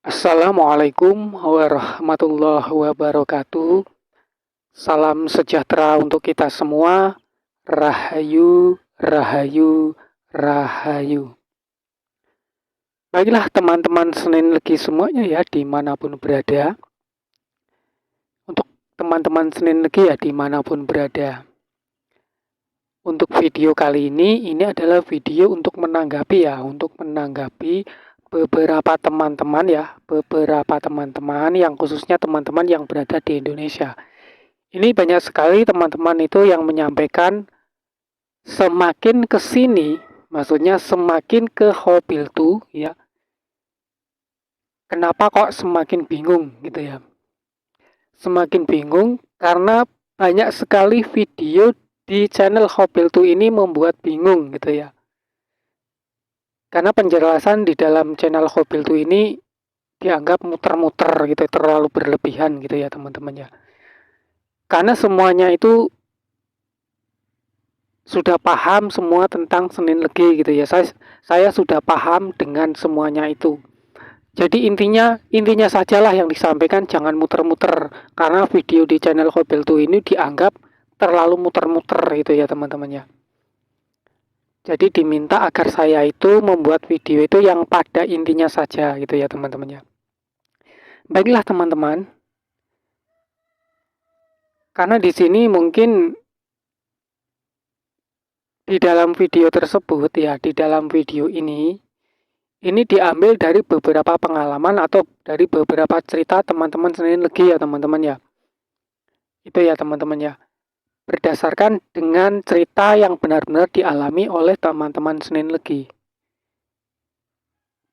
Assalamualaikum warahmatullahi wabarakatuh. Salam sejahtera untuk kita semua. Rahayu, rahayu, rahayu. Baiklah teman-teman Senin Legi semuanya ya dimanapun berada. Untuk teman-teman Senin Legi ya dimanapun berada. Untuk video kali ini adalah video untuk menanggapi beberapa teman-teman yang khususnya teman-teman yang berada di Indonesia. Ini banyak sekali teman-teman itu yang menyampaikan semakin ke sini, maksudnya semakin ke Hobiltu ya. Kenapa kok semakin bingung gitu ya? Semakin bingung karena banyak sekali video di channel Hobiltu ini membuat bingung gitu ya. Karena penjelasan di dalam channel Hobiltu ini dianggap muter-muter gitu, terlalu berlebihan gitu ya teman-teman ya. Karena semuanya itu sudah paham semua tentang Senin Legi gitu ya. Saya sudah paham dengan semuanya itu. Jadi intinya sajalah yang disampaikan, jangan muter-muter karena video di channel Hobiltu ini dianggap terlalu muter-muter gitu ya teman-teman ya. Jadi diminta agar saya itu membuat video itu yang pada intinya saja gitu ya teman-teman ya. Baiklah teman-teman. Karena di sini mungkin di dalam video tersebut ya, di dalam video ini diambil dari beberapa pengalaman atau dari beberapa cerita teman-teman Senin Legi ya teman-teman ya. Itu ya teman-teman ya. Berdasarkan dengan cerita yang benar-benar dialami oleh teman-teman Senin Legi.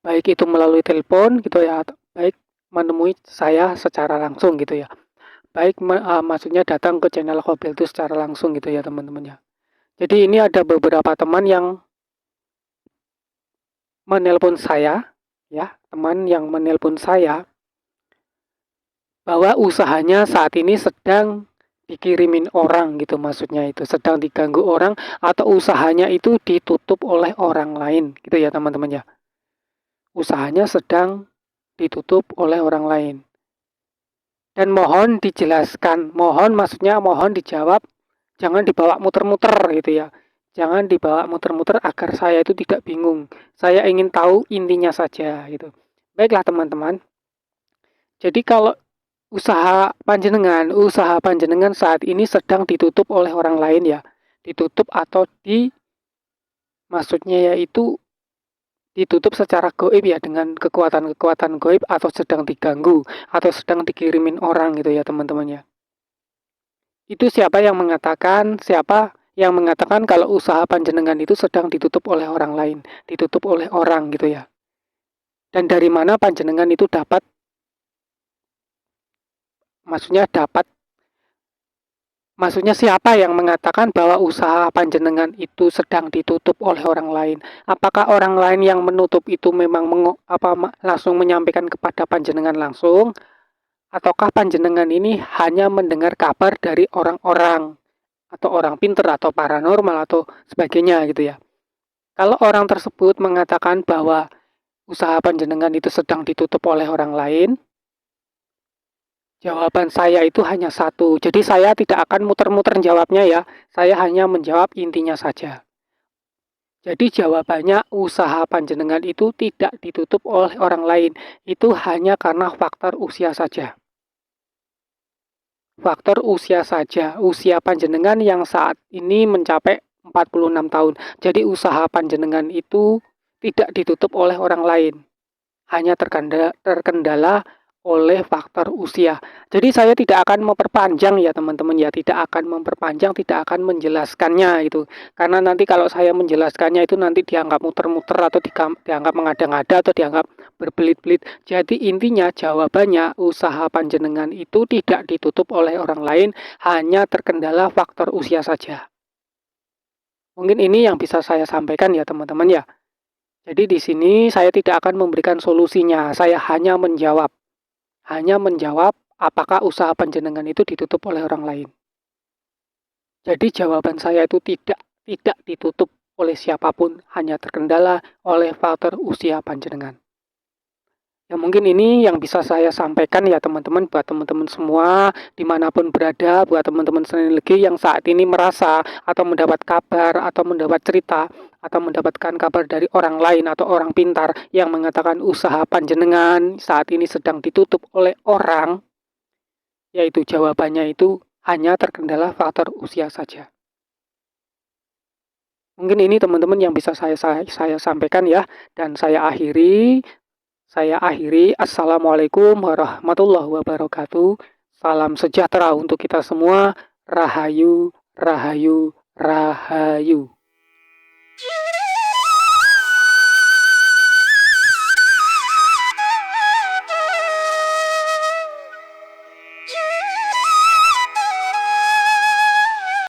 Baik itu melalui telepon gitu ya, baik menemui saya secara langsung gitu ya. Baik maksudnya datang ke channel Hobiltu secara langsung gitu ya teman-teman ya. Jadi ini ada beberapa teman yang menelpon saya ya, teman yang menelpon saya bahwa usahanya saat ini sedang dikirimin orang gitu, maksudnya itu sedang diganggu orang atau usahanya itu ditutup oleh orang lain gitu ya teman-teman ya. Usahanya sedang ditutup oleh orang lain. Dan mohon dijelaskan, mohon dijawab, jangan dibawa muter-muter gitu ya. Jangan dibawa muter-muter agar saya itu tidak bingung. Saya ingin tahu intinya saja gitu. Baiklah teman-teman. Jadi kalau usaha panjenengan saat ini sedang ditutup oleh orang lain ya. Ditutup atau maksudnya yaitu ditutup secara goib ya, dengan kekuatan-kekuatan goib, atau sedang diganggu atau sedang dikirimin orang gitu ya teman-teman ya. Itu siapa yang mengatakan kalau usaha panjenengan itu sedang ditutup oleh orang lain, ditutup oleh orang gitu ya. Dan dari mana panjenengan itu dapat, maksudnya siapa yang mengatakan bahwa usaha panjenengan itu sedang ditutup oleh orang lain? Apakah orang lain yang menutup itu memang langsung menyampaikan kepada panjenengan langsung? Ataukah panjenengan ini hanya mendengar kabar dari orang-orang atau orang pinter atau paranormal atau sebagainya gitu ya? Kalau orang tersebut mengatakan bahwa usaha panjenengan itu sedang ditutup oleh orang lain, jawaban saya itu hanya satu. Jadi saya tidak akan muter-muter jawabnya ya. Saya hanya menjawab intinya saja. Jadi jawabannya usaha panjenengan itu tidak ditutup oleh orang lain. Itu hanya karena faktor usia saja. Faktor usia saja. Usia panjenengan yang saat ini mencapai 46 tahun. Jadi usaha panjenengan itu tidak ditutup oleh orang lain. Hanya terkendala oleh faktor usia. Jadi saya tidak akan memperpanjang ya teman-teman ya, tidak akan menjelaskannya itu. Karena nanti kalau saya menjelaskannya itu nanti dianggap muter-muter atau dianggap mengada-ngada atau dianggap berbelit-belit. Jadi intinya jawabannya usaha panjenengan itu tidak ditutup oleh orang lain, hanya terkendala faktor usia saja. Mungkin ini yang bisa saya sampaikan ya teman-teman ya. Jadi di sini saya tidak akan memberikan solusinya, saya hanya menjawab apakah usaha panjenengan itu ditutup oleh orang lain. Jadi jawaban saya itu tidak ditutup oleh siapapun, hanya terkendala oleh faktor usia panjenengan. Ya mungkin ini yang bisa saya sampaikan ya teman-teman, buat teman-teman semua dimanapun berada, buat teman-teman lagi yang saat ini merasa atau mendapat kabar atau mendapat cerita atau mendapatkan kabar dari orang lain atau orang pintar yang mengatakan usaha panjenengan saat ini sedang ditutup oleh orang, yaitu jawabannya itu hanya terkendala faktor usia saja. Mungkin ini teman-teman yang bisa saya sampaikan ya, dan saya akhiri. Assalamualaikum warahmatullahi wabarakatuh. Salam sejahtera untuk kita semua. Rahayu, rahayu, rahayu.